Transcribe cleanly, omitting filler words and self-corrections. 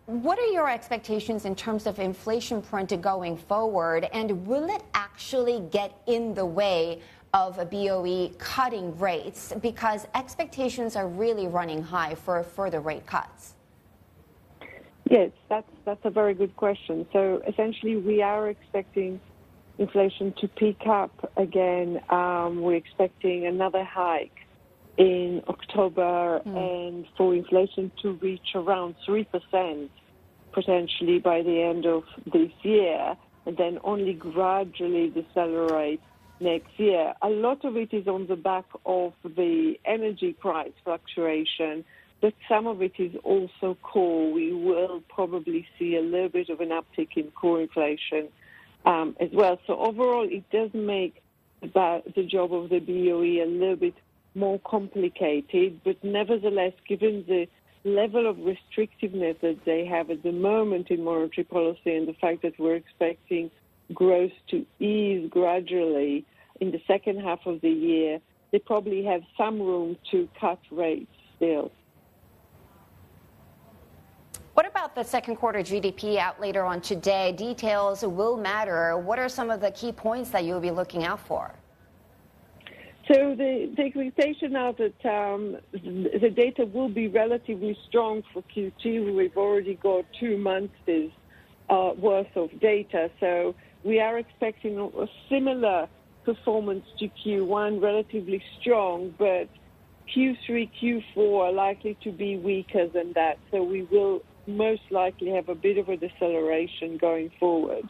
What are your expectations in terms of inflation print going forward, and will it actually get in the way of a BOE cutting rates, because expectations are really running high for further rate cuts? Yes, that's a very good question. So essentially, we are expecting inflation to pick up again. We're expecting another hike in October and for inflation to reach around 3% potentially by the end of this year, and then only gradually decelerate next year. A lot of it is on the back of the energy price fluctuation, but some of it is also core. We will probably see a little bit of an uptick in core inflation as well. So overall, it does make the job of the BOE a little bit more complicated, but nevertheless, given the level of restrictiveness that they have at the moment in monetary policy and the fact that we're expecting growth to ease gradually in the second half of the year, they probably have some room to cut rates still. What about the second quarter GDP out later on today? Details will matter. What are some of the key points that you'll be looking out for? So the expectation now that the data will be relatively strong for Q2. We've already got 2 months worth of data. So we are expecting a similar performance to Q1, relatively strong, but Q3, Q4 are likely to be weaker than that. So we will most likely have a bit of a deceleration going forward.